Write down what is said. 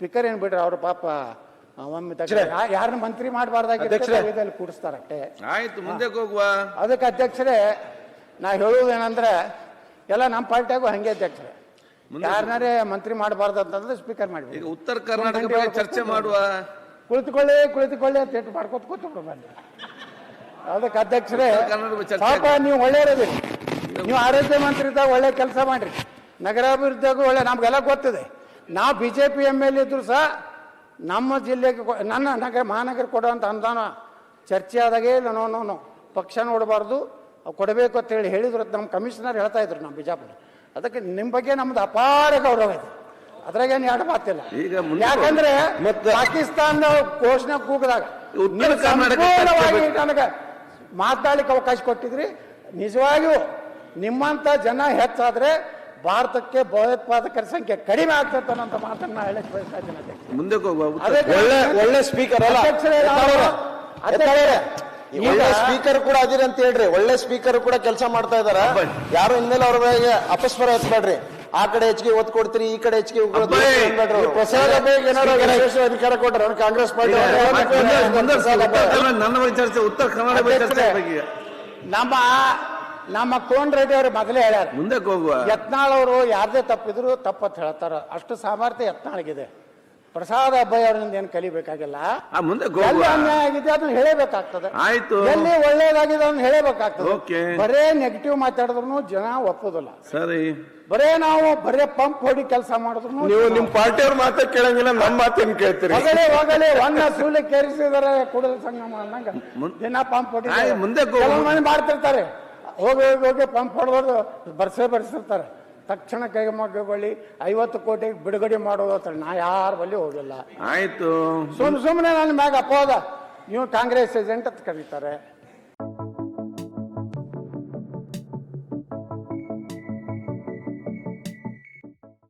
Speaker ಏನ್ ಬಿಡ್ರಿ ಅವ್ರ ಪಾಪ ಒಮ್ಮೆ ಯಾರನ್ನ ಮಂತ್ರಿ ಮಾಡಬಾರ್ದಾಗಿ ಕೂಡಿಸ್ತಾರಟ್ಟೆ. ಆಯ್ತು, ಮುಂದೆ ಹೋಗುವ. ಅದಕ್ಕೆ ಅಧ್ಯಕ್ಷರೇ ನಾ ಹೇಳುವುದೇನಂದ್ರೆ ಎಲ್ಲ ನಮ್ಮ ಪಾರ್ಟಿಯಾಗೂ ಹಂಗೆ ಅಧ್ಯಕ್ಷರೇ, ಯಾರನ್ನಾರೇ ಮಂತ್ರಿ ಮಾಡಬಾರ್ದು ಅಂತಂದ್ರೆ ಸ್ಪೀಕರ್ ಮಾಡಿ. ಈಗ ಉತ್ತರ ಕರ್ನಾಟಕ ಬಗ್ಗೆ ಚರ್ಚೆ ಮಾಡುವ. ಕುಳಿತುಕೊಳ್ಳಿ ಅಂತ ಹೇಳಿ ಮಾಡ್ಕೊತ ಕೂತ್ಬಿಡು ಬನ್ನಿ. ಅದಕ್ಕೆ ಅಧ್ಯಕ್ಷರೇ ಪಾಪ ನೀವು ಒಳ್ಳೆಯರದಿ, ನೀವು ಆರೋಗ್ಯ ಮಂತ್ರಿ ಇದ್ದಾಗ ಒಳ್ಳೆ ಕೆಲಸ ಮಾಡ್ರಿ, ನಗರಾಭಿವೃದ್ಧಿಯಾಗೂ ಒಳ್ಳೆ, ನಮ್ಗೆಲ್ಲ ಗೊತ್ತಿದೆ. ನಾವು BJP MLA ಇದ್ರು ಸಹ ನಮ್ಮ ಜಿಲ್ಲೆಗೆ ನನ್ನ ಮಹಾನಗರ ಕೊಡುವಂಥ ಅನುದಾನ ಚರ್ಚೆ ಆದಾಗೆ ನೋ ಪಕ್ಷ ನೋಡಬಾರ್ದು, ಕೊಡಬೇಕು ಅಂತ ಹೇಳಿದ್ರು. ನಮ್ಮ ಕಮಿಷನರ್ ಹೇಳ್ತಾ ಇದ್ರು ನಮ್ಮ ಬಿಜಾಪುರ. ಅದಕ್ಕೆ ನಿಮ್ಮ ಬಗ್ಗೆ ನಮ್ದು ಅಪಾರ ಗೌರವ ಇದೆ, ಅದ್ರಾಗೇನು ಎರಡು ಮಾತಿಲ್ಲ. ಯಾಕಂದ್ರೆ ಪಾಕಿಸ್ತಾನದ ಘೋಷಣೆ ಕೂಗಿದಾಗ ನನಗೆ ಮಾತಾಡ್ಲಿಕ್ಕೆ ಅವಕಾಶ ಕೊಟ್ಟಿದ್ರಿ. ನಿಜವಾಗಿಯೂ ನಿಮ್ಮಂತ ಜನ ಹೆಚ್ಚಾದ್ರೆ ಭಾರತಕ್ಕೆ ಭಯೋತ್ಪಾದಕರ ಸಂಖ್ಯೆ ಕಡಿಮೆ ಆಗ್ತದೆ ಅನ್ನೋ ಮಾತನ್ನ ಹೇಳಕ್ ಬಯಸ್ತಾ ಇದ್ದೀನಿ. ಮುಂದೆ ಒಳ್ಳೆ ಸ್ಪೀಕರ್ ಅಲ್ಲ ಸ್ಪೀಕರ್ ಕೂಡ ಅದಿರಿ ಅಂತ ಹೇಳ್ರಿ. ಒಳ್ಳೆ ಸ್ಪೀಕರ್ ಕೂಡ ಕೆಲಸ ಮಾಡ್ತಾ ಇದಾರ. ಯಾರು ಇನ್ಮೇಲೆ ಅವ್ರ ಬಗ್ಗೆ ಅಪಸ್ವರ ಎತ್ಬೇಡ್ರಿ. ಆ ಕಡೆ ಹೆಚ್ಚಿಗೆ ಒತ್ತು ಕೊಡ್ತೀರಿ, ಈ ಕಡೆ ಹೆಚ್ಚಿಗೆ ಪ್ರಸಾದ ಅಧಿಕಾರ ಕೊಟ್ರ ಕಾಂಗ್ರೆಸ್ ಪಾರ್ಟಿ. ಉತ್ತರ ಕರ್ನಾಟಕ ನಮ್ಮ ಕೋನ್ ರೆಡ್ಡಿ ಅವರು ಮೊದಲೇ ಹೇಳ್ಯಾರ, ಮುಂದೆ ಹೋಗುವ. ಯತ್ನಾಳ್ ಅವರು ಯಾರದೇ ತಪ್ಪಿದ್ರು ತಪ್ಪತ್ ಹೇಳ್ತಾರ, ಅಷ್ಟು ಸಾಮರ್ಥ್ಯ ಯತ್ನಾಳ್ಗಿದೆ. ಪ್ರಸಾದ್ ಅಬ್ಬಯ್ಯ ಅವರಿಂದ ಏನು ಕಲಿಬೇಕಾಗಿಲ್ಲ. ಎಲ್ಲಿ ಅನ್ಯಾಯ ಆಗಿದೆ ಅದನ್ನ ಹೇಳಬೇಕಾಗ್ತದೆ, ಆಯ್ತು. ಎಲ್ಲಿ ಒಳ್ಳೇದಾಗಿದೆ ಅದನ್ನ ಹೇಳಬೇಕಾಗ್ತದೆ. ಬರೇ ನೆಗೆಟಿವ್ ಮಾತಾಡಿದ್ರು ಜನ ಒಪ್ಪೋದಿಲ್ಲ. ಸರಿ, ಬರೇ ಪಂಪ್ ಹೊಡಿ ಕೆಲಸ ಮಾಡಿದ್ರು ನೀವು ನಿಮ್ ಪಾರ್ಟಿಯವ್ರ ಮಾತ ಕೇಳಂಗಿಲ್ಲ, ನಮ್ಮ ಮಾತೇನು ಕೇಳ್ತೀರಿ? ಹೋಗಲಿ ಒಂದ ಸೂಲಿ ಕೇರಿಸಿದಾರೆ ಕೂಡಲ ಸಂಗಮ ಅನ್ನಂಗ ದಿನ ಪಂಪ್ ಹೊಡಿ ಮಂದಿ ಮಾಡ್ತಿರ್ತಾರೆ. ಹೋಗಿ ಪಂಪ್ ಹೊಡೆದು ಬರ್ಸಿರ್ತಾರೆ. ತಕ್ಷಣ ಕೈಗೊಳ್ಳಿ 50 ಕೋಟಿ ಬಿಡುಗಡೆ ಮಾಡೋದು ನಾ ಯಾರ ಬಳಿ ಹೋಗಿಲ್ಲ. ಆಯ್ತು, ಸುಮ್ಮನೆ ನನ್ನ ಮ್ಯಾಗ ಅಪೋದ ನೀವು ಕಾಂಗ್ರೆಸ್ ಏಜೆಂಟ್ ಅಂತ ಕರೀತಾರೆ.